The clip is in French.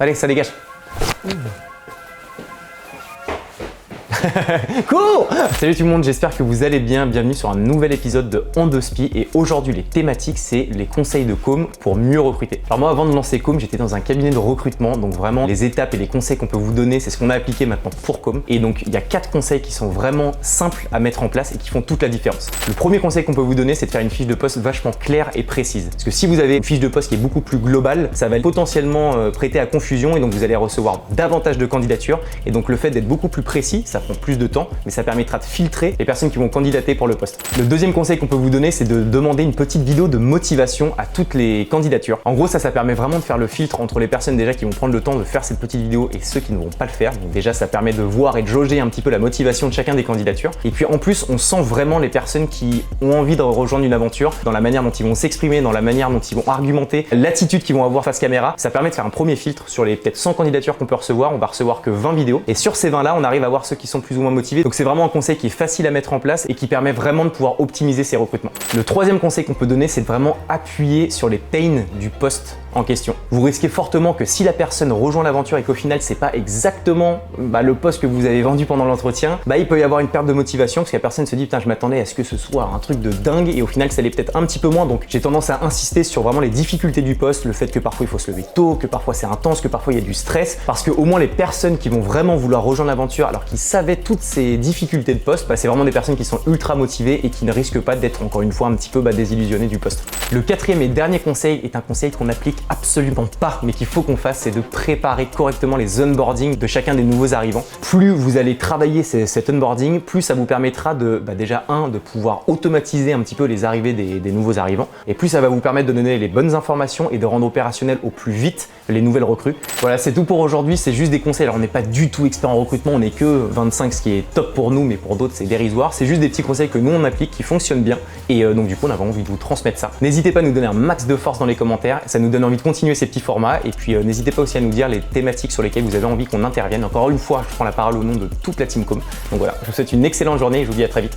Allez, ça dégage. Cool. Salut tout le monde, j'espère que vous allez bien. Bienvenue sur un nouvel épisode de On The Spi. Et aujourd'hui, les thématiques, c'est les conseils de com pour mieux recruter. Alors moi, avant de lancer com, j'étais dans un cabinet de recrutement. Donc vraiment, les étapes et les conseils qu'on peut vous donner, c'est ce qu'on a appliqué maintenant pour com. Et donc, il y a 4 conseils qui sont vraiment simples à mettre en place et qui font toute la différence. Le premier conseil qu'on peut vous donner, c'est de faire une fiche de poste vachement claire et précise. Parce que si vous avez une fiche de poste qui est beaucoup plus globale, ça va potentiellement prêter à confusion et donc vous allez recevoir davantage de candidatures. Et donc le fait d'être beaucoup plus précis, ça prend plus de temps, mais ça permettra de filtrer les personnes qui vont candidater pour le poste. Le deuxième conseil qu'on peut vous donner, c'est de demander une petite vidéo de motivation à toutes les candidatures. En gros, ça permet vraiment de faire le filtre entre les personnes déjà qui vont prendre le temps de faire cette petite vidéo et ceux qui ne vont pas le faire. Donc déjà, ça permet de voir et de jauger un petit peu la motivation de chacun des candidatures. Et puis en plus, on sent vraiment les personnes qui ont envie de rejoindre une aventure dans la manière dont ils vont s'exprimer, dans la manière dont ils vont argumenter, l'attitude qu'ils vont avoir face caméra. Ça permet de faire un premier filtre sur les peut-être 100 candidatures qu'on peut recevoir. On va recevoir que 20 vidéos. Et sur ces 20 là, on arrive à voir ceux qui sont plus ou moins motivés. Donc c'est vraiment un conseil qui est facile à mettre en place et qui permet vraiment de pouvoir optimiser ses recrutements. Le troisième conseil qu'on peut donner, c'est de vraiment appuyer sur les pains du poste en question. Vous risquez fortement que si la personne rejoint l'aventure et qu'au final c'est pas exactement le poste que vous avez vendu pendant l'entretien, il peut y avoir une perte de motivation parce que la personne se dit putain, je m'attendais à ce que ce soit un truc de dingue et au final ça l'est peut-être un petit peu moins. Donc j'ai tendance à insister sur vraiment les difficultés du poste, le fait que parfois il faut se lever tôt, que parfois c'est intense, que parfois il y a du stress, parce que au moins les personnes qui vont vraiment vouloir rejoindre l'aventure alors qu'ils savaient toutes ces difficultés de poste, c'est vraiment des personnes qui sont ultra motivées et qui ne risquent pas d'être encore une fois un petit peu désillusionnées du poste. Le quatrième et dernier conseil est un conseil qu'on applique absolument pas, mais qu'il faut qu'on fasse, c'est de préparer correctement les onboarding de chacun des nouveaux arrivants. Plus vous allez travailler cet onboarding, plus ça vous permettra de déjà de pouvoir automatiser un petit peu les arrivées des nouveaux arrivants, et plus ça va vous permettre de donner les bonnes informations et de rendre opérationnel au plus vite les nouvelles recrues. Voilà, c'est tout pour aujourd'hui, c'est juste des conseils. Alors on n'est pas du tout expert en recrutement, on n'est que 25, ce qui est top pour nous, mais pour d'autres c'est dérisoire. C'est juste des petits conseils que nous on applique, qui fonctionnent bien, et donc du coup on avait envie de vous transmettre ça. N'hésitez pas à nous donner un max de force dans les commentaires, ça nous donne envie de continuer ces petits formats, et puis n'hésitez pas aussi à nous dire les thématiques sur lesquelles vous avez envie qu'on intervienne. Encore une fois, je prends la parole au nom de toute la team com. Donc voilà, je vous souhaite une excellente journée et je vous dis à très vite.